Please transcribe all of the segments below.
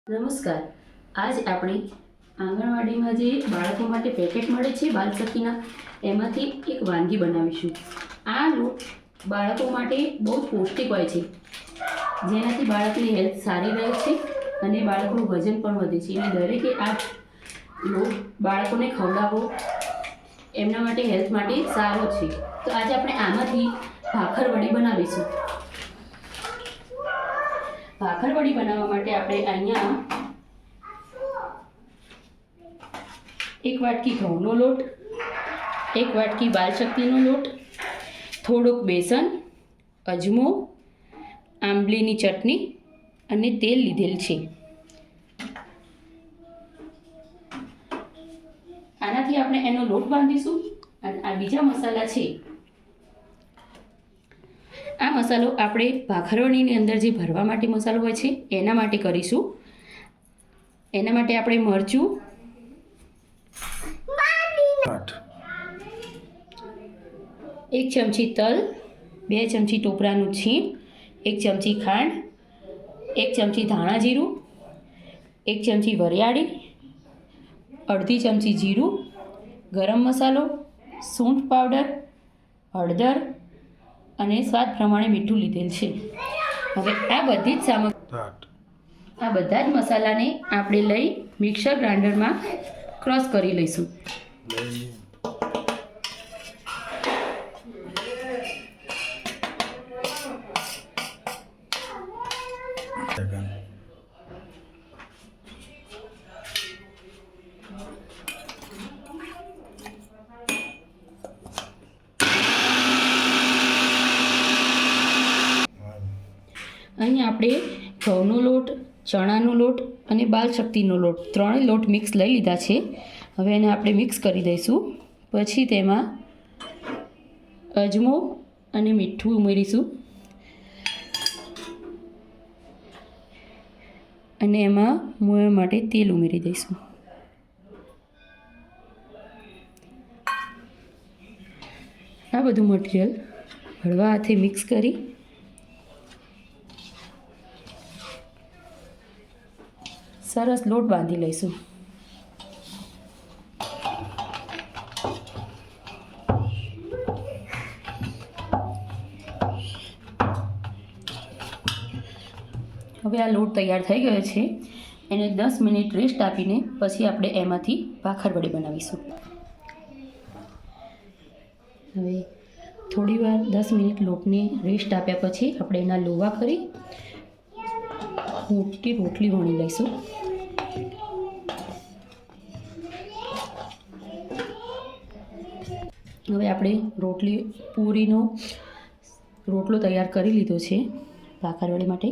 નમસ્કાર. આજ આપણે આંગણવાડીમાં જે બાળકો માટે પેકેટ મળે છે બાલસખીના, એમાંથી એક વાનગી બનાવીશું. આ લોટ બાળકો માટે બહુ પૌષ્ટિક હોય છે, જેનાથી બાળકની હેલ્થ સારી રહે છે અને બાળકનું વજન પણ વધે છે. અને દરેકે આ લોટ બાળકોને ખવડાવવો એમના માટે હેલ્થ માટે સારો છે. તો આજે આપણે આમાંથી ભાખરવડી બનાવીશું. ભાખરવડી બનાવવા માટે આપણે અહીંયા 1 વાટકી ઘઉંનો લોટ, 1 વાટકી બાલશક્તિનો લોટ, થોડુંક બેસન, અજમો, આંબલીની ચટણી અને તેલ લીધેલ છે. આનાથી આપણે એનો લોટ બાંધીશું. અને આ બીજા મસાલા છે. આ મસાલો આપણે ભાખરવડીની અંદર જે ભરવા માટે મસાલો હોય છે એના માટે કરીશું. એના માટે આપણે મરચું, 1 ચમચી તલ, 2 ચમચી ટોપરાનું છીણ, 1 ચમચી ખાંડ, 1 ચમચી ધાણા જીરું, 1 ચમચી વરિયાળી, અડધી ચમચી જીરું, ગરમ મસાલો, સૂંઠ પાવડર, હળદર અને સ્વાદ પ્રમાણે મીઠું લીધેલ છે. હવે આ બધી જ આ બધા જ મસાલાને આપણે લઈ મિક્સર ગ્રાઇન્ડરમાં ક્રશ કરી લઈશું. અહીં આપણે ઘઉંનો લોટ, ચણાનો લોટ અને બાલશક્તિનો લોટ ત્રણેય લોટ મિક્સ લઈ લીધા છે. હવે એને આપણે મિક્સ કરી દઈશું. પછી તેમાં અજમો અને મીઠું ઉમેરીશું અને એમાં મોયણ માટે તેલ ઉમેરી દઈશું. આ બધું મટીરિયલ હળવા હાથે મિક્સ કરી સરસ લોટ બાંધી લઈશું. હવે આ લોટ તૈયાર થઈ ગયો છે. એને 10 મિનિટ રેસ્ટ આપીને પછી આપણે એમાંથી ભાખરવડી બનાવીશું. હવે થોડીવાર 10 મિનિટ લોટને રેસ્ટ આપ્યા પછી આપણે એના લોવા કરી મોટી રોટલી વણી લઈશું. હવે આપણે પૂરીનો રોટલો તૈયાર કરી લીધો છે ભાખરવડી માટે.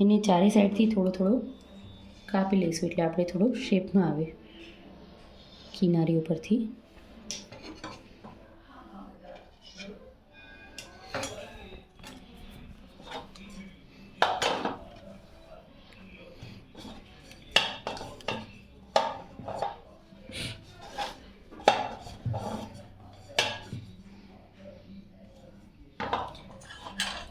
એને ચારે સાઈડથી થોડો કાપી લઈશું, એટલે આપણે થોડો શેપમાં આવે કિનારીઓ પરથી.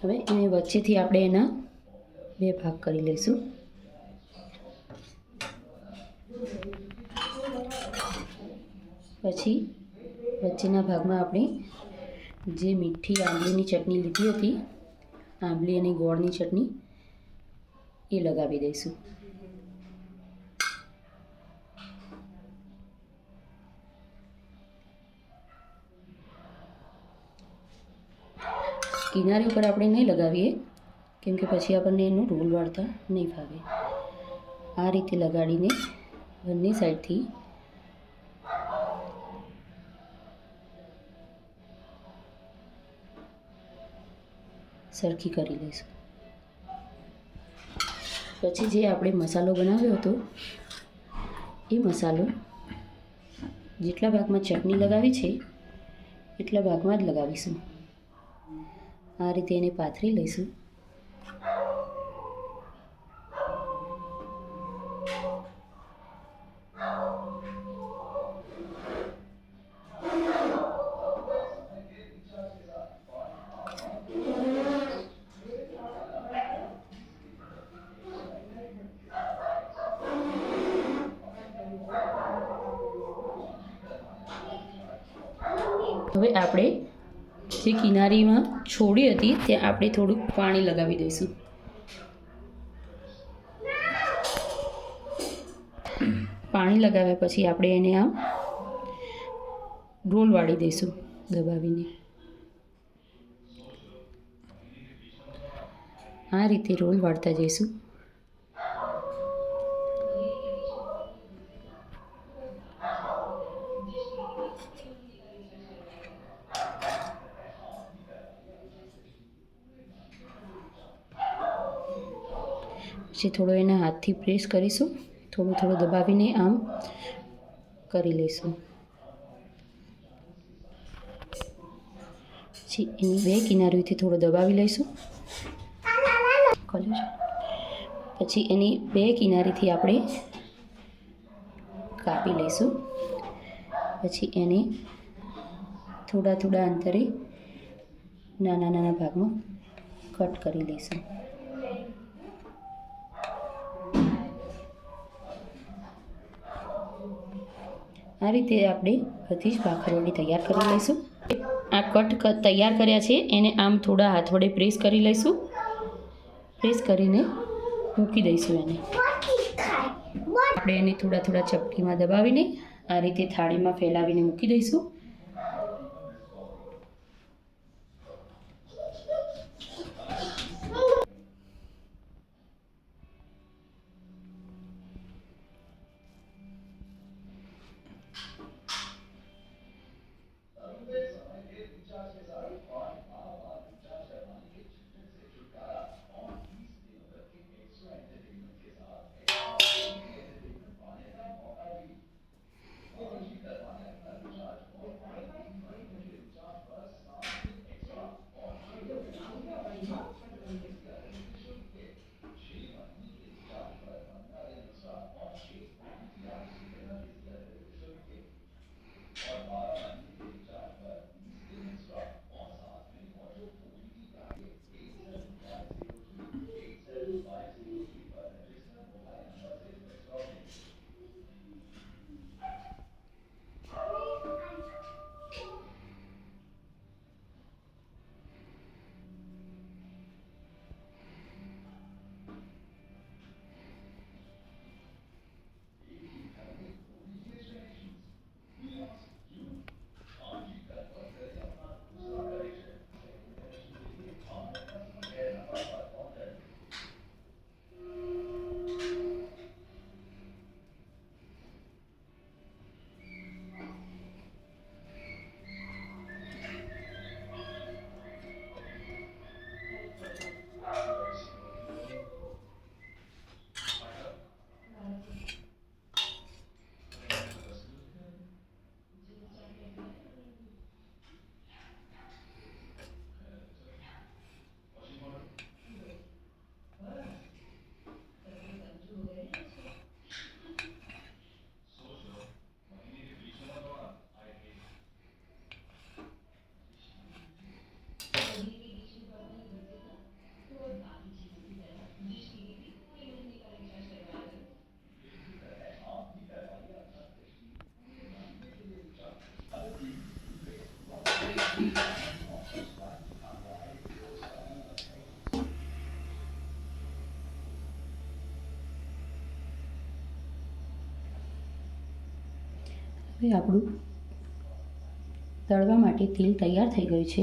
હવે એને વચ્ચેથી આપણે એના 2 ભાગ કરી લઈશું. પછી વચ્ચેના ભાગમાં આપણે જે મીઠી આંબલીની ચટણી લીધી હતી, આંબલી અને ગોળની ચટણી, એ લગાવી દઈશું. કિનારી ઉપર આપણે નહીં લગાવીએ, કેમ કે પછી આપણને એનું રોલ વાળતા નહીં ફાવે. આ રીતે લગાડીને બંને સાઈડથી સરખી કરી લઈશું. પછી જે આપણે મસાલો બનાવ્યો હતો એ મસાલો જેટલા ભાગમાં ચટણી લગાવી છે એટલા ભાગમાં જ લગાવીશું. આ રીતે એને પાથરી લઈશું. હવે આપણે જે કિનારીમાં છોડી હતી ત્યાં આપણે થોડુંક પાણી લગાવી દઈશું. પાણી લગાવ્યા પછી આપણે એને આમ રોલ વાળી દઈશું દબાવીને. આ રીતે રોલ વાળતા જઈશું. પછી થોડો એના હાથથી પ્રેસ કરીશું, થોડું દબાવીને આમ કરી લઈશું. પછી એની બે કિનારીઓથી થોડો દબાવી લઈશું. પછી એની બે કિનારીથી આપણે કાપી લઈશું. પછી એને થોડા અંતરે નાના ભાગમાં કટ કરી લઈશું. આ રીતે આપણે બધી જ ભાખરવડી તૈયાર કરી લઈશું. આ કટ તૈયાર કર્યા છે એને આમ થોડા હાથ વડે પ્રેસ કરી લઈશું. પ્રેસ કરીને મૂકી દઈશું એને. આપણે એને થોડા ચપટીમાં દબાવીને આ રીતે થાળીમાં ફેલાવીને મૂકી દઈશું. હવે આપણું તળવા માટે તેલ તૈયાર થઈ ગયું છે.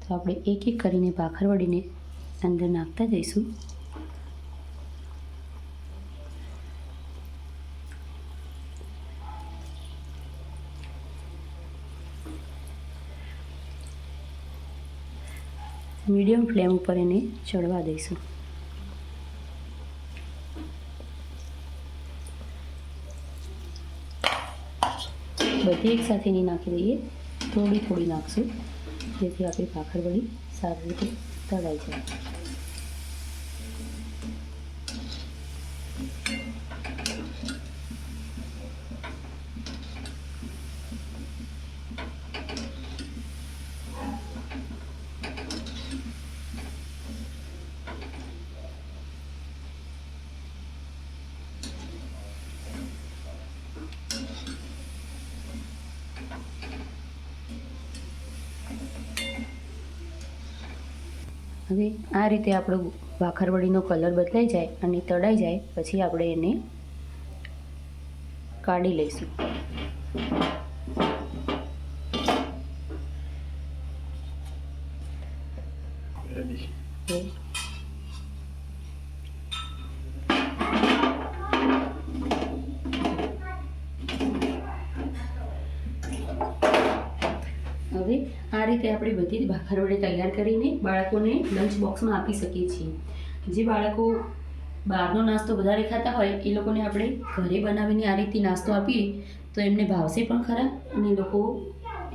તો આપણે એક કરીને ભાખરવડીને અંદર નાખતા જઈશું. મીડિયમ ફ્લેમ ઉપર એને ચડવા દઈશું. બધી એક સાથે નહીં નાખી દઈએ, થોડી નાખશું, જેથી આપણી ભાખરવડી સારી રીતે તળાઈ જાય. હવે આ રીતે આપણો ભાખરવડીનો કલર બદલાઈ જાય અને તળાઈ જાય પછી આપણે એને કાઢી લઈશું. હવે આ રીતે આપણે બધી જ ભાખરવડી તૈયાર કરીને બાળકોને લંચ બોક્સમાં આપી શકીએ છીએ. જે બાળકો બહારનો નાસ્તો વધારે ખાતા હોય એ લોકોને આપણે ઘરે બનાવીને આ રીતે નાસ્તો આપીએ તો એમને ભાવશે પણ ખરા અને લોકો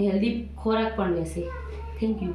હેલ્ધી ખોરાક પણ લેશે. Thank you.